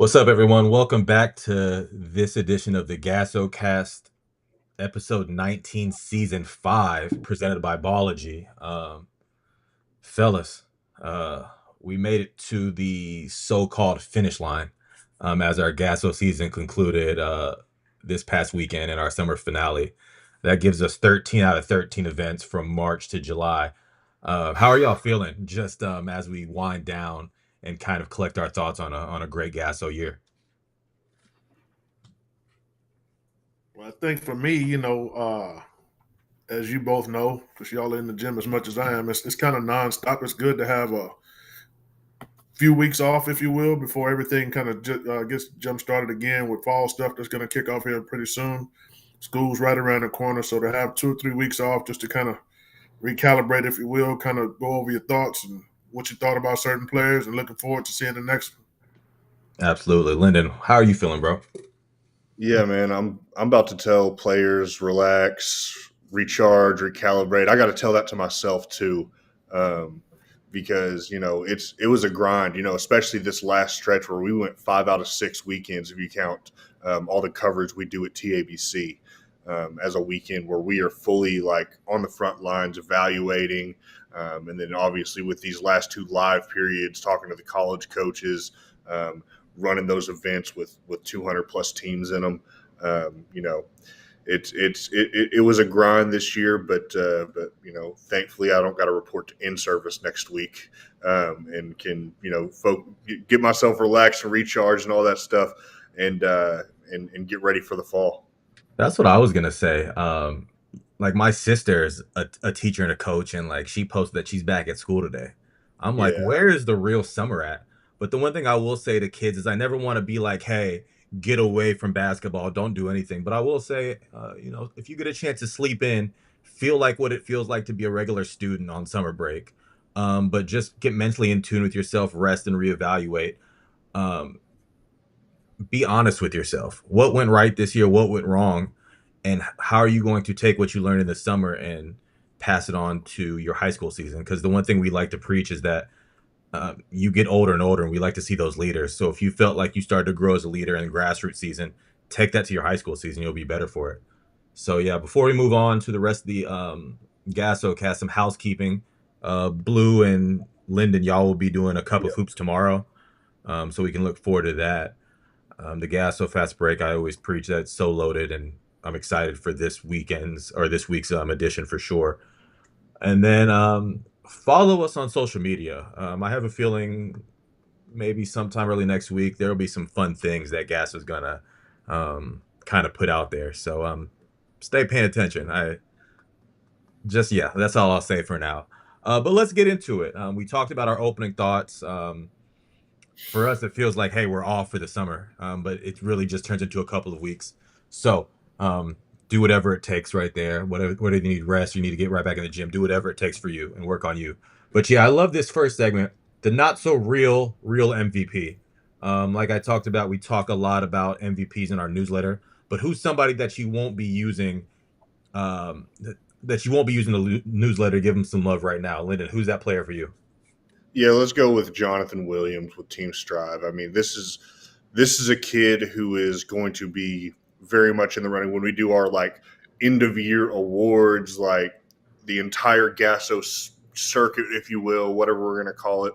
What's up, everyone? Welcome back to this edition of the GASOCAST, episode 19, season 5, presented by Ballogy. Fellas, uh, we made it to the so-called finish line as our GASO season concluded this past weekend in our summer finale. That gives us 13 out of 13 events from March to July. How are y'all feeling just as we wind down and kind of collect our thoughts on a great GASO year? Well, I think for me, as you both know, because y'all are in the gym as much as I am, it's kind of nonstop. It's good to have a few weeks off, if you will, before everything kind of gets jump started again with fall stuff that's going to kick off here pretty soon. School's right around the corner, so to have 2 or 3 weeks off just to kind of recalibrate, if you will, kind of go over your thoughts and what you thought about certain players, and looking forward to seeing the next one. Absolutely. Lyndon, how are you feeling, bro? Yeah, man, I'm about to tell players relax, recharge, recalibrate. I got to tell that to myself too, because it was a grind. Especially this last stretch where we went 5 out of 6 weekends if you count all the coverage we do at TABC as a weekend where we are fully like on the front lines evaluating, and then obviously with these last 2 live periods talking to the college coaches. Running those events with 200 plus teams in them. It was a grind this year, but thankfully I don't got to report to in service next week, and can get myself relaxed and recharged and all that stuff, and get ready for the fall. That's what I was gonna say. Like my sister's a teacher and a coach, and like she posted that she's back at school today. I'm like, Yeah. where is the real summer at? But the one thing I will say to kids is I never want to be like, hey, get away from basketball, don't do anything. But I will say, if you get a chance to sleep in, feel like what it feels like to be a regular student on summer break. But just get mentally in tune with yourself, rest and reevaluate. Um, be honest with yourself. What went right this year? What went wrong? And how are you going to take what you learned in the summer and pass it on to your high school season? Because the one thing we like to preach is that you get older and older, and we like to see those leaders. So if you felt like you started to grow as a leader in the grassroots season, take that to your high school season. You'll be better for it. So yeah, before we move on to the rest of the GASO cast, some housekeeping. Blue and Lyndon, y'all will be doing a cup of hoops tomorrow, so we can look forward to that. The GASO fast break, I always preach that it's so loaded, and I'm excited for this week's edition for sure. And then follow us on social media. I have a feeling maybe sometime early next week there will be some fun things that Gas is gonna kind of put out there. So stay paying attention. That's all I'll say for now. But let's get into it. We talked about our opening thoughts. For us, it feels like, hey, we're off for the summer, but it really just turns into a couple of weeks. So do whatever it takes right there. Whatever you need rest, you need to get right back in the gym. Do whatever it takes for you and work on you. But yeah, I love this first segment, the not so real MVP. Like I talked about, we talk a lot about MVPs in our newsletter. But who's somebody that you won't be using? That you won't be using the newsletter? Give them some love right now, Lyndon. Who's that player for you? Yeah, let's go with Jonathan Williams with Team Strive. I mean, this is a kid who is going to be very much in the running when we do our like end of year awards, like the entire GASO circuit, if you will, whatever we're going to call it.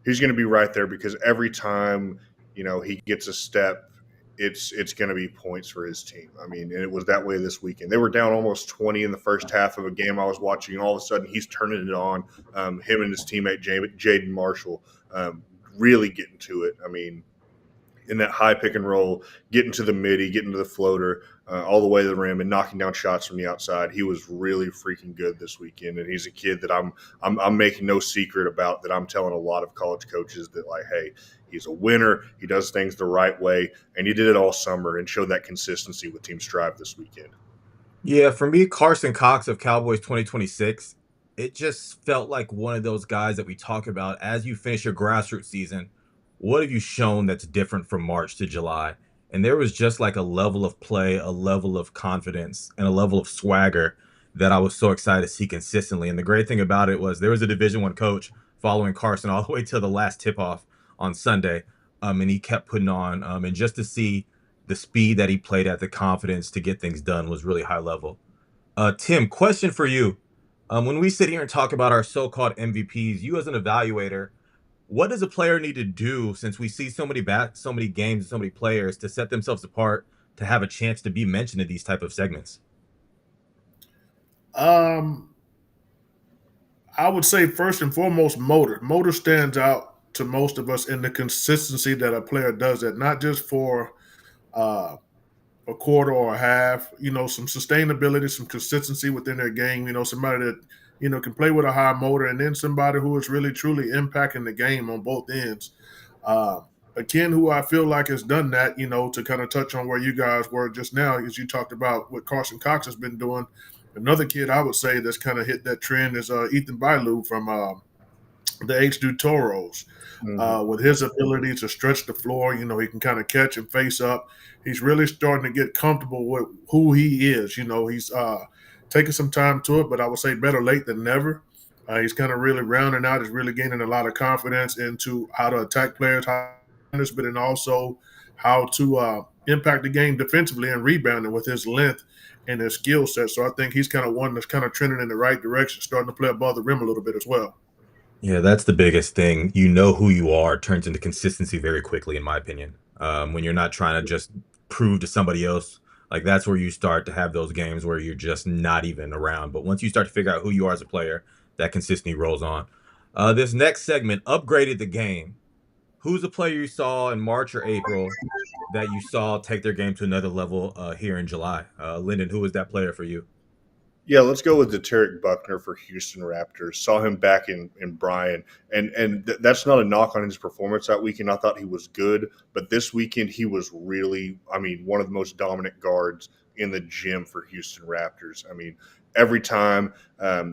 He's going to be right there because every time he gets a step, it's going to be points for his team. I mean, and it was that way this weekend. They were down almost 20 in the first half of a game I was watching, and all of a sudden he's turning it on. Him and his teammate Jaden Marshall really getting to it. I mean, in that high pick and roll, getting to the midi, getting to the floater, all the way to the rim, and knocking down shots from the outside. He was really freaking good this weekend, and he's a kid that I'm making no secret about. That I'm telling a lot of college coaches that, like, hey, he's a winner. He does things the right way, and he did it all summer and showed that consistency with Team Strive this weekend. Yeah, for me, Carson Cox of Cowboys 2026, it just felt like one of those guys that we talk about as you finish your grassroots season. What have you shown that's different from March to July? And there was just like a level of play, a level of confidence, and a level of swagger that I was so excited to see consistently. And the great thing about it was there was a Division I coach following Carson all the way to the last tip-off on Sunday. and he kept putting on. And just to see the speed that he played at, the confidence to get things done was really high level. Tim, question for you. When we sit here and talk about our so-called MVPs, you as an evaluator, what does a player need to do since we see so many games, so many players to set themselves apart to have a chance to be mentioned in these type of segments? Um, I would say first and foremost, motor. Motor stands out to most of us in the consistency that a player does it, not just for uh, a quarter or a half. Some sustainability, some consistency within their game. Somebody that can play with a high motor, and then somebody who is really truly impacting the game on both ends. Uh, Ken, who I feel like has done that, to kind of touch on where you guys were just now, as you talked about what Carson Cox has been doing. Another kid I would say that's kind of hit that trend is Ethan Bailu from the H2 Toros. Mm-hmm. With his ability to stretch the floor, he can kind of catch and face up. He's really starting to get comfortable with who he is. He's taking some time to it, but I would say better late than never. He's kind of really rounding out. He's really gaining a lot of confidence into how to attack players, but then also how to impact the game defensively and rebounding with his length and his skill set. So I think he's kind of one that's kind of trending in the right direction, starting to play above the rim a little bit as well. Yeah, that's the biggest thing. You know who you are turns into consistency very quickly, in my opinion. When you're not trying to just prove to somebody else, like that's where you start to have those games where you're just not even around. But once you start to figure out who you are as a player, that consistency rolls on. This next segment upgraded the game. Who's a player you saw in March or April that you saw take their game to another level here in July? Lyndon, who was that player for you? Yeah, let's go with Deteric Buckner for Houston Raptors. Saw him back in Bryan, and that's not a knock on his performance that weekend. I thought he was good, but this weekend he was really, I mean, one of the most dominant guards in the gym for Houston Raptors. I mean, every time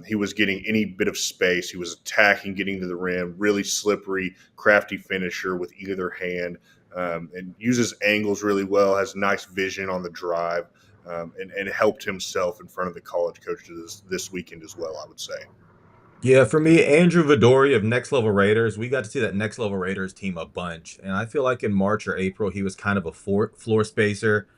he was getting any bit of space, he was attacking, getting to the rim. Really slippery, crafty finisher with either hand, and uses angles really well. Has nice vision on the drive and helped himself in front of the college coaches this weekend as well, I would say. Yeah, for me, Andrew Vidori of Next Level Raiders, we got to see that Next Level Raiders team a bunch. And I feel like in March or April, he was kind of a floor spacer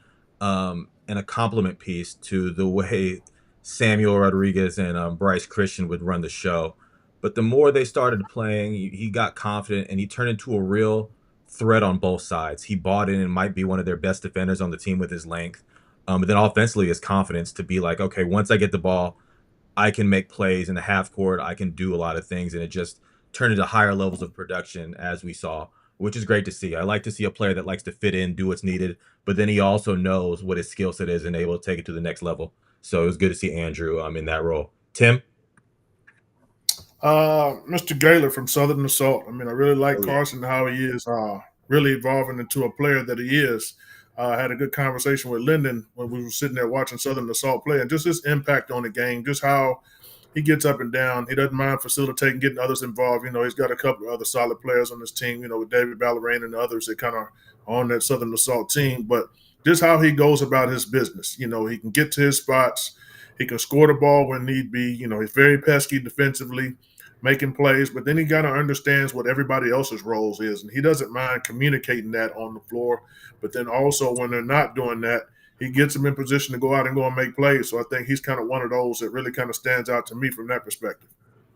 and a complement piece to the way Samuel Rodriguez and Bryce Christian would run the show. But the more they started playing, he got confident and he turned into a real threat on both sides. He bought in and might be one of their best defenders on the team with his length. But then offensively, his confidence to be like, okay, once I get the ball, I can make plays in the half court. I can do a lot of things, and it just turned into higher levels of production as we saw, which is great to see. I like to see a player that likes to fit in, do what's needed, but then he also knows what his skill set is and able to take it to the next level. So it was good to see Andrew in that role. Tim? Mr. Gaylor from Southern Assault. I mean, I really like Oh yeah. Carson, how he is really evolving into a player that he is. I had a good conversation with Lyndon when we were sitting there watching Southern Assault play, and just his impact on the game, just how he gets up and down. He doesn't mind facilitating, getting others involved. He's got a couple of other solid players on this team, with David Ballorain and others that kind of on that Southern Assault team. But just how he goes about his business. He can get to his spots. He can score the ball when need be. He's very pesky defensively, making plays, but then he got to understands what everybody else's roles is, and he doesn't mind communicating that on the floor. But then also when they're not doing that, he gets them in position to go out and go and make plays. So I think he's kind of one of those that really kind of stands out to me from that perspective.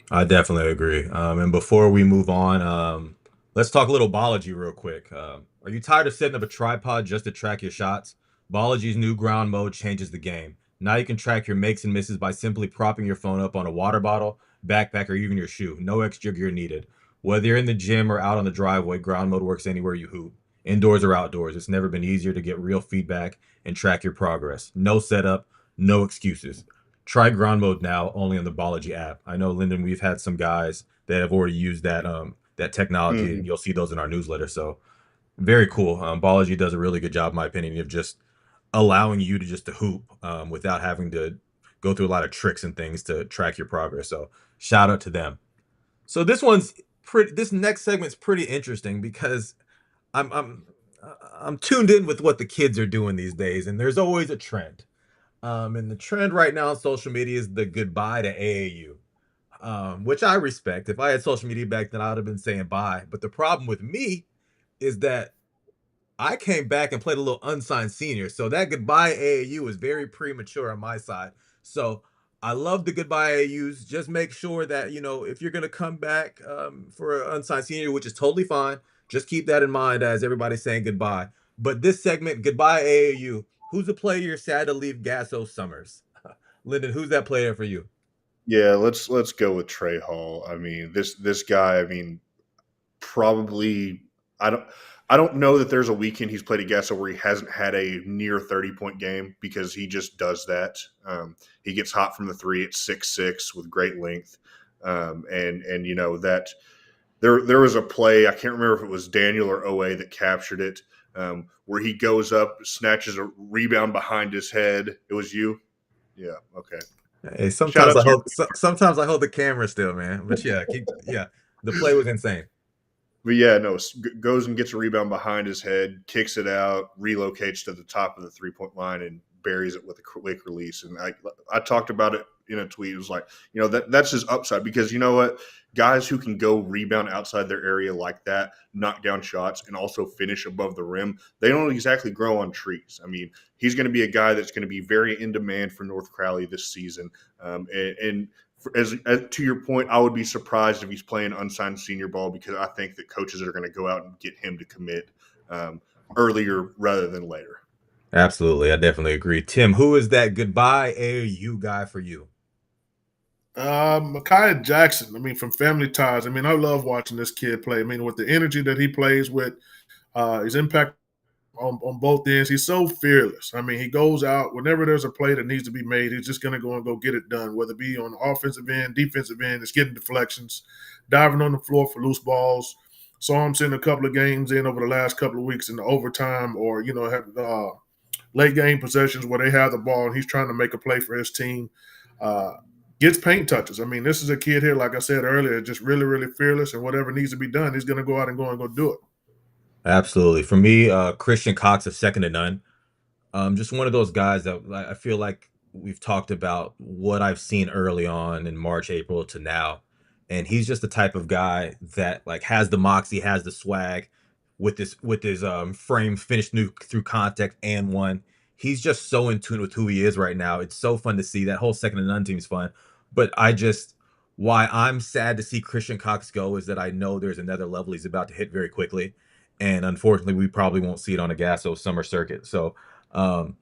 I definitely agree. And before we move on, let's talk a little Ballogy real quick. Are you tired of setting up a tripod just to track your shots? Ballogy's new ground mode changes the game. Now you can track your makes and misses by simply propping your phone up on a water bottle, backpack, or even your shoe. No extra gear needed. Whether you're in the gym or out on the driveway, ground mode works anywhere you hoop. Indoors or outdoors, it's never been easier to get real feedback and track your progress. No setup, no excuses. Try ground mode now only on the Ballogy app. I know, Lyndon, we've had some guys that have already used that technology, Mm-hmm. and you'll see those in our newsletter. So very cool. Ballogy does a really good job, in my opinion, of just allowing you to just to hoop without having to go through a lot of tricks and things to track your progress. So shout out to them. So this next segment's pretty interesting because I'm I'm I'm tuned in with what the kids are doing these days, and there's always a trend. And the trend right now on social media is the goodbye to AAU, which I respect. If I had social media back then, I would have been saying bye. But the problem with me is that I came back and played a little unsigned senior. So that goodbye AAU was very premature on my side. So I love the goodbye AAUs. Just make sure that, if you're going to come back for an unsigned senior, which is totally fine, just keep that in mind as everybody's saying goodbye. But this segment, goodbye AAU, who's the player you're sad to leave GASO Summers? Lyndon, who's that player for you? Yeah, let's go with Trey Hall. I mean, this guy. I mean, probably I don't I don't know that there's a weekend he's played a Gasol where he hasn't had a near 30-point game because he just does that. He gets hot from the three at 6'6" with great length, and that there was a play, I can't remember if it was Daniel or OA that captured it, where he goes up, snatches a rebound behind his head. It was you, yeah, okay. Hey, Shout sometimes out I to your hold sometimes I hold the camera still, man. But yeah, the play was insane. But yeah, no, goes and gets a rebound behind his head, kicks it out, relocates to the top of the 3-point line, and buries it with a quick release. And I talked about it in a tweet. It was like, that's his upside because you know what? Guys who can go rebound outside their area like that, knock down shots, and also finish above the rim, they don't exactly grow on trees. I mean, he's going to be a guy that's going to be very in demand for North Crowley this season. And as to your point, I would be surprised if he's playing unsigned senior ball because I think that coaches are going to go out and get him to commit earlier rather than later. Absolutely, I definitely agree. Tim, who is that goodbye AAU guy for you? Micaiah Jackson. I mean, from Family Ties. I mean, I love watching this kid play. I mean, with the energy that he plays with, his impact on both ends. He's so fearless. I mean, he goes out whenever there's a play that needs to be made. He's just going to go and go get it done, whether it be on the offensive end, defensive end. It's getting deflections, diving on the floor for loose balls. Saw him send a couple of games in over the last couple of weeks in the overtime, or have late game possessions where they have the ball and he's trying to make a play for his team. Uh, Gets paint touches. I mean, this is a kid here, like I said earlier, just really, really fearless, and whatever needs to be done, he's going to go out and go do it. Absolutely. For me, Christian Cox is second to none. Just one of those guys that I feel like we've talked about what I've seen early on in March, April to now, and he's just the type of guy that like has the moxie, has the swag, with his frame finished new through contact and one. He's just so in tune with who he is right now. It's so fun to see. That whole second to none team is fun, but why I'm sad to see Christian Cox go is that I know there's another level he's about to hit very quickly, and unfortunately, we probably won't see it on a GASO summer circuit. So um,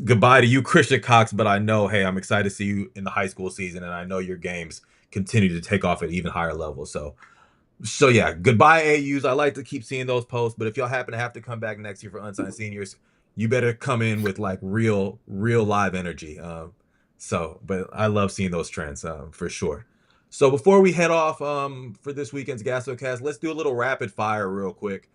goodbye to you, Christian Cox. But I know, hey, I'm excited to see you in the high school season, and I know your games continue to take off at even higher levels. So yeah, goodbye AUs. I like to keep seeing those posts, but if y'all happen to have to come back next year for unsigned seniors, you better come in with like real live energy. But I love seeing those trends for sure. So before we head off for this weekend's GastroCast, let's do a little rapid fire real quick.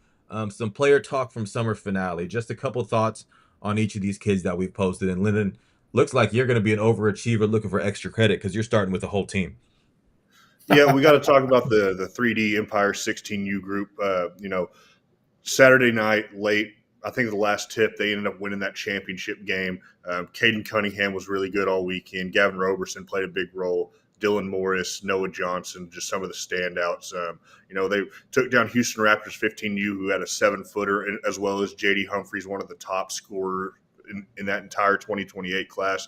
Some player talk from summer finale. Just a couple thoughts on each of these kids that we've posted. And Lyndon, looks like you're going to be an overachiever looking for extra credit because you're starting with the whole team. Yeah, we got to talk about the 3D Empire 16U group. Saturday night late, I think the last tip, they ended up winning that championship game. Caden Cunningham was really good all weekend. Gavin Roberson played a big role. Dylan Morris, Noah Johnson, just some of the standouts. They took down Houston Raptors 15U, who had a 7-footer, as well as J.D. Humphreys, one of the top scorers in that entire 2028 class.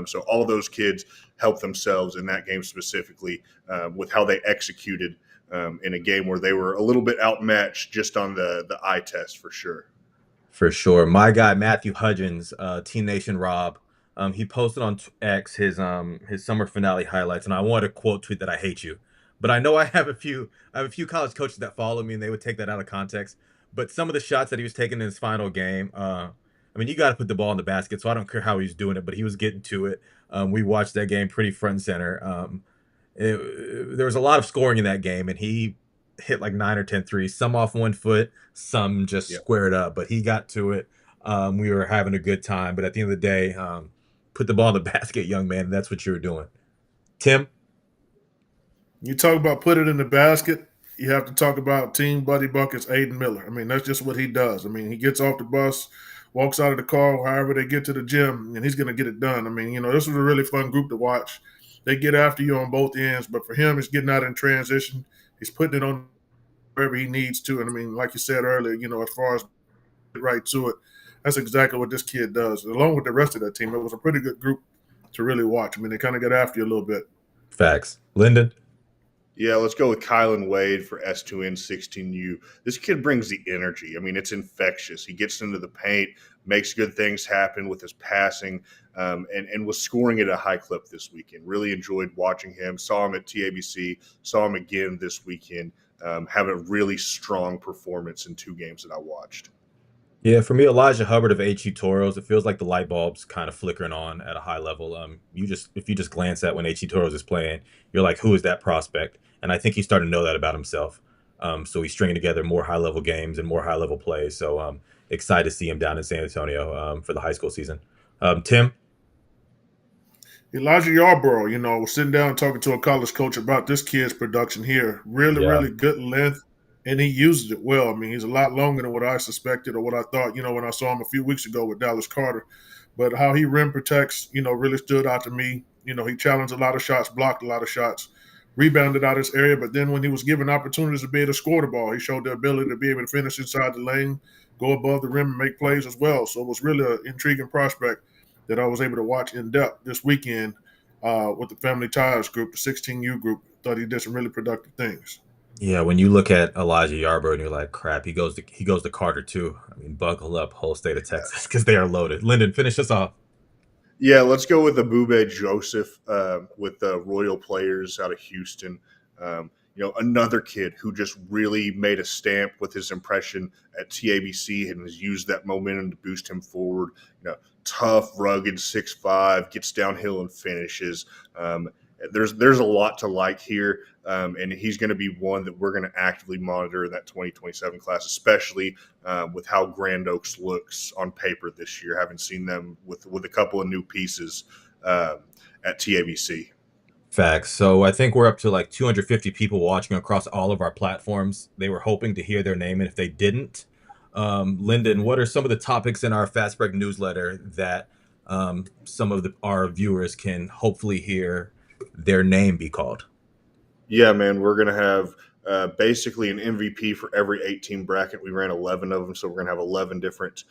So all those kids helped themselves in that game specifically with how they executed in a game where they were a little bit outmatched just on the eye test for sure. For sure. My guy Matthew Hudgens, Teen Nation Rob, he posted on X his summer finale highlights, and I want to quote tweet that I hate you. But I know I have a few college coaches that follow me and they would take that out of context. But some of the shots that he was taking in his final game, I mean, you got to put the ball in the basket, so I don't care how he's doing it, but he was getting to it. We watched that game pretty front and center. There was a lot of scoring in that game, and he hit like 9 or 10 threes, some off 1 foot, some just Yep. squared up, but he got to it. We were having a good time, but at the end of the day, put the ball in the basket, young man. That's what you were doing. Tim? You talk about put it in the basket. You have to talk about Team Buddy Buckets, Aiden Miller. I mean, that's just what he does. I mean, he gets off the bus, walks out of the car, however they get to the gym, and he's going to get it done. I mean, this was a really fun group to watch. They get after you on both ends, but for him, it's getting out in transition. He's putting it on wherever he needs to. And I mean, like you said earlier, as far as right to it, that's exactly what this kid does. Along with the rest of that team, it was a pretty good group to really watch. I mean, they kind of got after you a little bit. Facts. Lyndon? Yeah, let's go with Kylan Wade for S2N16U. This kid brings the energy. I mean, it's infectious. He gets into the paint, makes good things happen with his passing, and was scoring at a high clip this weekend. Really enjoyed watching him. Saw him at TABC, saw him again this weekend. Have a really strong performance in 2 games that I watched. Yeah, for me, Elijah Hubbard of HE Toros, it feels like the light bulb's kind of flickering on at a high level. If you just glance at when HE Toros is playing, you're like, who is that prospect? And I think he's starting to know that about himself. So he's stringing together more high level games and more high level plays. So excited to see him down in San Antonio for the high school season. Tim? Elijah Yarborough, was sitting down and talking to a college coach about this kid's production here. Really, Yeah. really good length, and he uses it well. I mean, he's a lot longer than what I suspected or what I thought, when I saw him a few weeks ago with Dallas Carter. But how he rim protects, really stood out to me. He challenged a lot of shots, blocked a lot of shots, rebounded out his area. But then when he was given opportunities to be able to score the ball, he showed the ability to be able to finish inside the lane, go above the rim, and make plays as well. So it was really an intriguing prospect that I was able to watch in depth this weekend with the Family Ties group, the 16U group. Thought he did some really productive things. Yeah, when you look at Elijah Yarborough and you're like, crap, he goes to Carter too. I mean, buckle up, whole state of Texas, because they are loaded. Lyndon, finish us off. Yeah, let's go with Abube Joseph with the Royal Players out of Houston. Another kid who just really made a stamp with his impression at TABC and has used that momentum to boost him forward. Tough, rugged, 6'5", gets downhill and finishes. There's a lot to like here, and he's going to be one that we're going to actively monitor in that 2027 class, especially with how Grand Oaks looks on paper this year. Having seen them with a couple of new pieces at TABC. Facts. So I think we're up to like 250 people watching across all of our platforms. They were hoping to hear their name, and if they didn't, Lyndon, what are some of the topics in our Fast Break newsletter that some of our viewers can hopefully hear their name be called? Yeah, man, we're going to have basically an MVP for every 8-team bracket. We ran 11 of them, so we're going to have 11 different,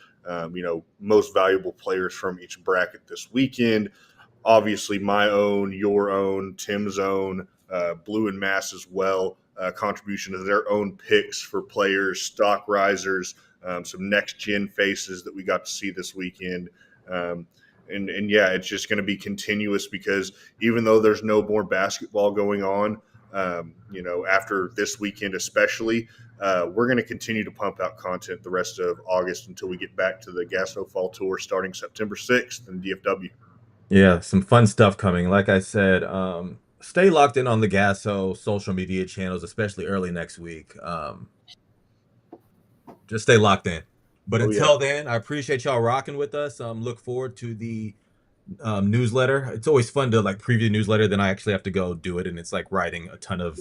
most valuable players from each bracket this weekend. Obviously, my own, your own, Tim's own, Blue and Mass as well, contribution to their own picks for players, stock risers, some next-gen faces that we got to see this weekend. And yeah, it's just going to be continuous because even though there's no more basketball going on, after this weekend especially, we're going to continue to pump out content the rest of August until we get back to the GASO Fall Tour starting September 6th in DFW. Yeah, some fun stuff coming. Like I said, stay locked in on the GASO social media channels, especially early next week. Just stay locked in. But Oh, yeah. until then, I appreciate y'all rocking with us. Look forward to the newsletter. It's always fun to like preview the newsletter. Then I actually have to go do it, and it's like writing a ton of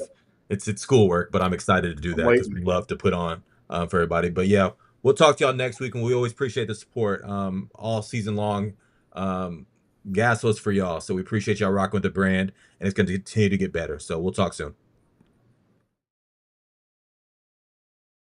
it's schoolwork. But I'm excited to do I'm that because waiting. we love to put on for everybody. But yeah, we'll talk to y'all next week, and we always appreciate the support all season long. Gas was for y'all, so we appreciate y'all rocking with the brand, and it's going to continue to get better. So we'll talk soon.